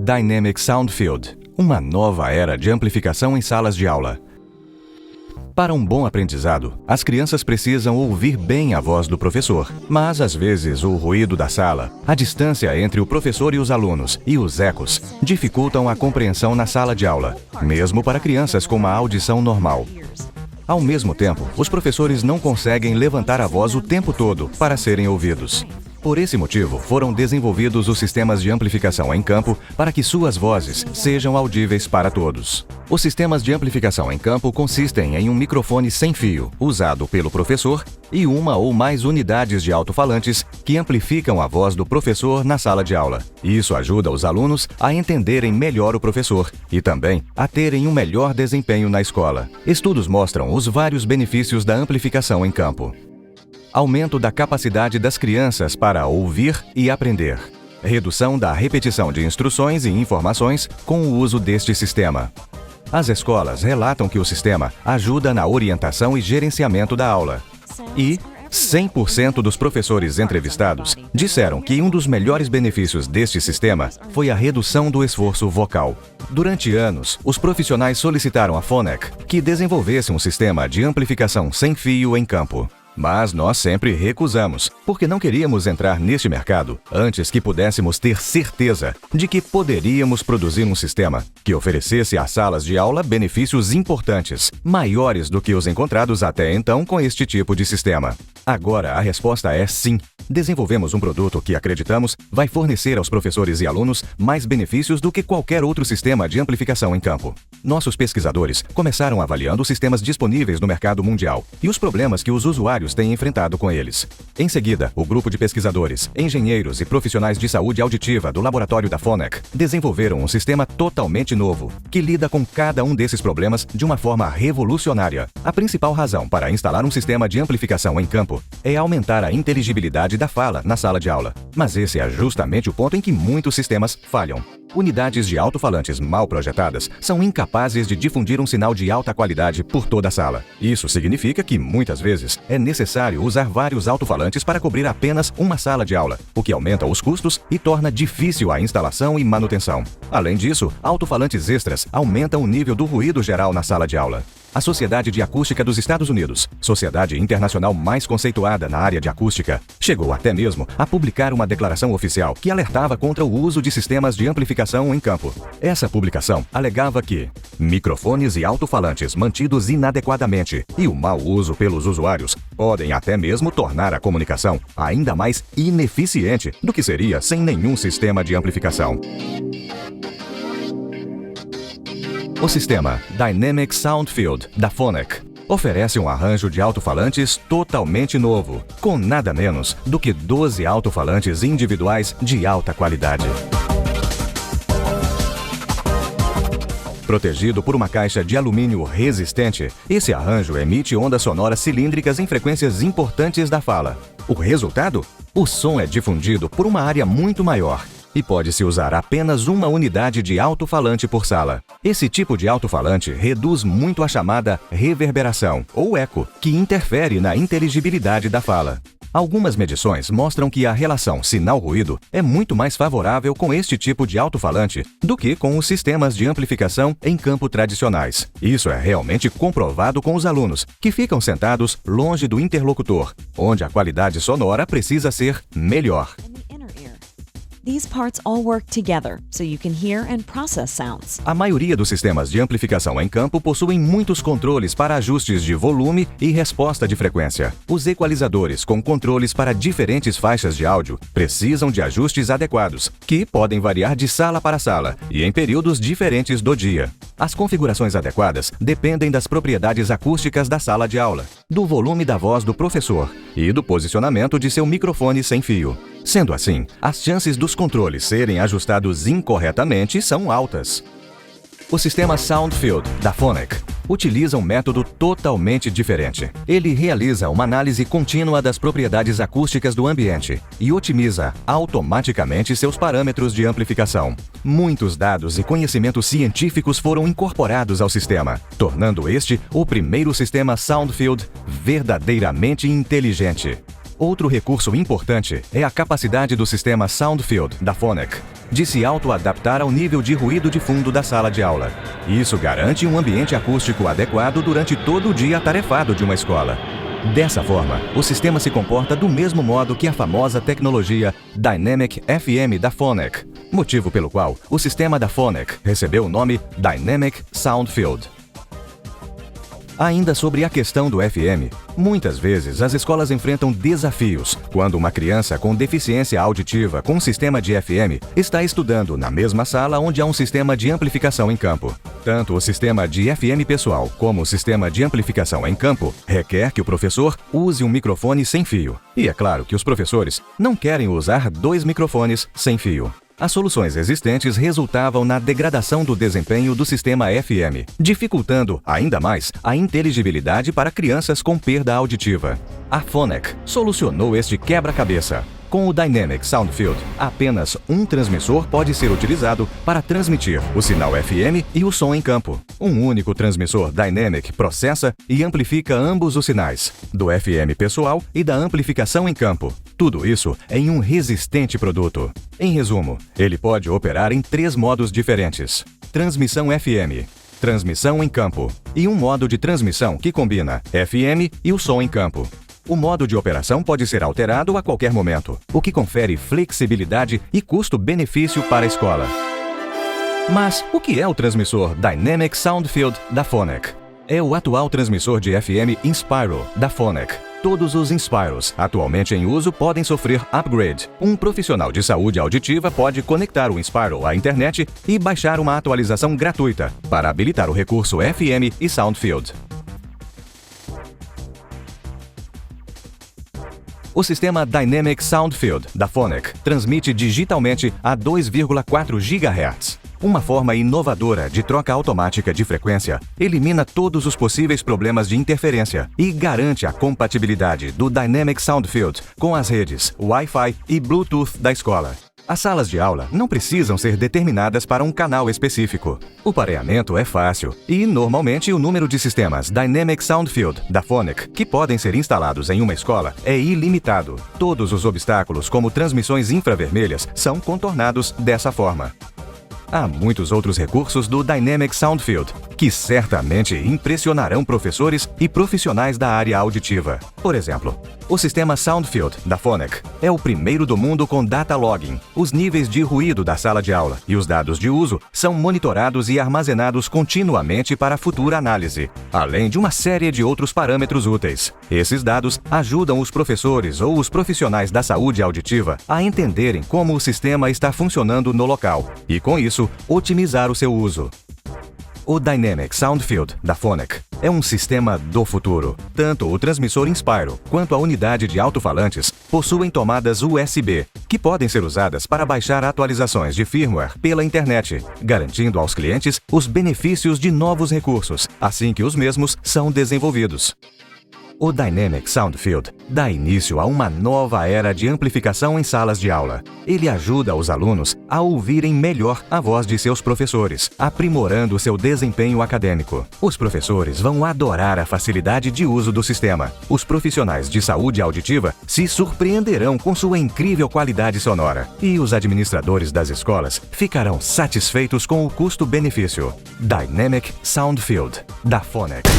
Dynamic Sound Field, uma nova era de amplificação em salas de aula. Para um bom aprendizado, as crianças precisam ouvir bem a voz do professor, mas às vezes o ruído da sala, a distância entre o professor e os alunos e os ecos dificultam a compreensão na sala de aula, mesmo para crianças com uma audição normal. Ao mesmo tempo, os professores não conseguem levantar a voz o tempo todo para serem ouvidos. Por esse motivo, foram desenvolvidos os sistemas de amplificação em campo para que suas vozes sejam audíveis para todos. Os sistemas de amplificação em campo consistem em um microfone sem fio, usado pelo professor, e uma ou mais unidades de alto-falantes que amplificam a voz do professor na sala de aula. Isso ajuda os alunos a entenderem melhor o professor e também a terem um melhor desempenho na escola. Estudos mostram os vários benefícios da amplificação em campo. Aumento da capacidade das crianças para ouvir e aprender. Redução da repetição de instruções e informações com o uso deste sistema. As escolas relatam que o sistema ajuda na orientação e gerenciamento da aula. E 100% dos professores entrevistados disseram que um dos melhores benefícios deste sistema foi a redução do esforço vocal. Durante anos, os profissionais solicitaram à Phonak que desenvolvesse um sistema de amplificação sem fio em campo. Mas nós sempre recusamos, porque não queríamos entrar neste mercado antes que pudéssemos ter certeza de que poderíamos produzir um sistema que oferecesse às salas de aula benefícios importantes, maiores do que os encontrados até então com este tipo de sistema. Agora a resposta é sim. Desenvolvemos um produto que acreditamos vai fornecer aos professores e alunos mais benefícios do que qualquer outro sistema de amplificação em campo. Nossos pesquisadores começaram avaliando os sistemas disponíveis no mercado mundial e os problemas que os usuários têm enfrentado com eles. Em seguida, o grupo de pesquisadores, engenheiros e profissionais de saúde auditiva do laboratório da Phonak desenvolveram um sistema totalmente novo, que lida com cada um desses problemas de uma forma revolucionária. A principal razão para instalar um sistema de amplificação em campo é aumentar a inteligibilidade da fala na sala de aula. Mas esse é justamente o ponto em que muitos sistemas falham. Unidades de alto-falantes mal projetadas são incapazes de difundir um sinal de alta qualidade por toda a sala. Isso significa que, muitas vezes, é necessário usar vários alto-falantes para cobrir apenas uma sala de aula, o que aumenta os custos e torna difícil a instalação e manutenção. Além disso, alto-falantes extras aumentam o nível do ruído geral na sala de aula. A Sociedade de Acústica dos Estados Unidos, sociedade internacional mais conceituada na área de acústica, chegou até mesmo a publicar uma declaração oficial que alertava contra o uso de sistemas de amplificação em campo. Essa publicação alegava que microfones e alto-falantes mantidos inadequadamente e o mau uso pelos usuários podem até mesmo tornar a comunicação ainda mais ineficiente do que seria sem nenhum sistema de amplificação. O sistema Dynamic Sound Field da Phonak oferece um arranjo de alto-falantes totalmente novo, com nada menos do que 12 alto-falantes individuais de alta qualidade. Protegido por uma caixa de alumínio resistente, esse arranjo emite ondas sonoras cilíndricas em frequências importantes da fala. O resultado? O som é difundido por uma área muito maior e pode-se usar apenas uma unidade de alto-falante por sala. Esse tipo de alto-falante reduz muito a chamada reverberação, ou eco, que interfere na inteligibilidade da fala. Algumas medições mostram que a relação sinal-ruído é muito mais favorável com este tipo de alto-falante do que com os sistemas de amplificação em campo tradicionais. Isso é realmente comprovado com os alunos, que ficam sentados longe do interlocutor, onde a qualidade sonora precisa ser melhor. These parts all work together, so you can hear and process sounds. A maioria dos sistemas de amplificação em campo possuem muitos controles para ajustes de volume e resposta de frequência. Os equalizadores com controles para diferentes faixas de áudio precisam de ajustes adequados, que podem variar de sala para sala e em períodos diferentes do dia. As configurações adequadas dependem das propriedades acústicas da sala de aula, do volume da voz do professor e do posicionamento de seu microfone sem fio. Sendo assim, as chances dos controles serem ajustados incorretamente são altas. O sistema Sound Field da Phonak utiliza um método totalmente diferente. Ele realiza uma análise contínua das propriedades acústicas do ambiente e otimiza automaticamente seus parâmetros de amplificação. Muitos dados e conhecimentos científicos foram incorporados ao sistema, tornando este o primeiro sistema Sound Field verdadeiramente inteligente. Outro recurso importante é a capacidade do sistema Soundfield, da Phonic, de se auto-adaptar ao nível de ruído de fundo da sala de aula. Isso garante um ambiente acústico adequado durante todo o dia atarefado de uma escola. Dessa forma, o sistema se comporta do mesmo modo que a famosa tecnologia Dynamic FM da Phonic, motivo pelo qual o sistema da Phonic recebeu o nome Dynamic Soundfield. Ainda sobre a questão do FM, muitas vezes as escolas enfrentam desafios quando uma criança com deficiência auditiva com um sistema de FM está estudando na mesma sala onde há um sistema de amplificação em campo. Tanto o sistema de FM pessoal como o sistema de amplificação em campo requer que o professor use um microfone sem fio. E é claro que os professores não querem usar 2 microfones sem fio. As soluções existentes resultavam na degradação do desempenho do sistema FM, dificultando ainda mais a inteligibilidade para crianças com perda auditiva. A Phonic solucionou este quebra-cabeça. Com o Dynamic Soundfield, apenas um transmissor pode ser utilizado para transmitir o sinal FM e o som em campo. Um único transmissor Dynamic processa e amplifica ambos os sinais, do FM pessoal e da amplificação em campo. Tudo isso em um resistente produto. Em resumo, ele pode operar em 3 modos diferentes: transmissão FM, transmissão em campo e um modo de transmissão que combina FM e o som em campo. O modo de operação pode ser alterado a qualquer momento, o que confere flexibilidade e custo-benefício para a escola. Mas o que é o transmissor Dynamic Soundfield da Phonic? É o atual transmissor de FM Inspiro da Phonic. Todos os Inspiros atualmente em uso podem sofrer upgrade. Um profissional de saúde auditiva pode conectar o Inspiro à internet e baixar uma atualização gratuita para habilitar o recurso FM e Soundfield. O sistema Dynamic Soundfield da Phonic transmite digitalmente a 2,4 GHz. Uma forma inovadora de troca automática de frequência elimina todos os possíveis problemas de interferência e garante a compatibilidade do Dynamic Soundfield com as redes Wi-Fi e Bluetooth da escola. As salas de aula não precisam ser determinadas para um canal específico. O pareamento é fácil e, normalmente, o número de sistemas Dynamic Soundfield da Phonic que podem ser instalados em uma escola é ilimitado. Todos os obstáculos, como transmissões infravermelhas, são contornados dessa forma. Há muitos outros recursos do Dynamic Soundfield que certamente impressionarão professores e profissionais da área auditiva. Por exemplo, o sistema Soundfield da Phonic é o primeiro do mundo com data logging. Os níveis de ruído da sala de aula e os dados de uso são monitorados e armazenados continuamente para futura análise, além de uma série de outros parâmetros úteis. Esses dados ajudam os professores ou os profissionais da saúde auditiva a entenderem como o sistema está funcionando no local e, com isso, otimizar o seu uso. O Dynamic Soundfield da Phonic é um sistema do futuro. Tanto o transmissor Inspiro quanto a unidade de alto-falantes possuem tomadas USB, que podem ser usadas para baixar atualizações de firmware pela internet, garantindo aos clientes os benefícios de novos recursos, assim que os mesmos são desenvolvidos. O Dynamic Soundfield dá início a uma nova era de amplificação em salas de aula. Ele ajuda os alunos a ouvirem melhor a voz de seus professores, aprimorando seu desempenho acadêmico. Os professores vão adorar a facilidade de uso do sistema. Os profissionais de saúde auditiva se surpreenderão com sua incrível qualidade sonora. E os administradores das escolas ficarão satisfeitos com o custo-benefício. Dynamic Soundfield, da Phonic.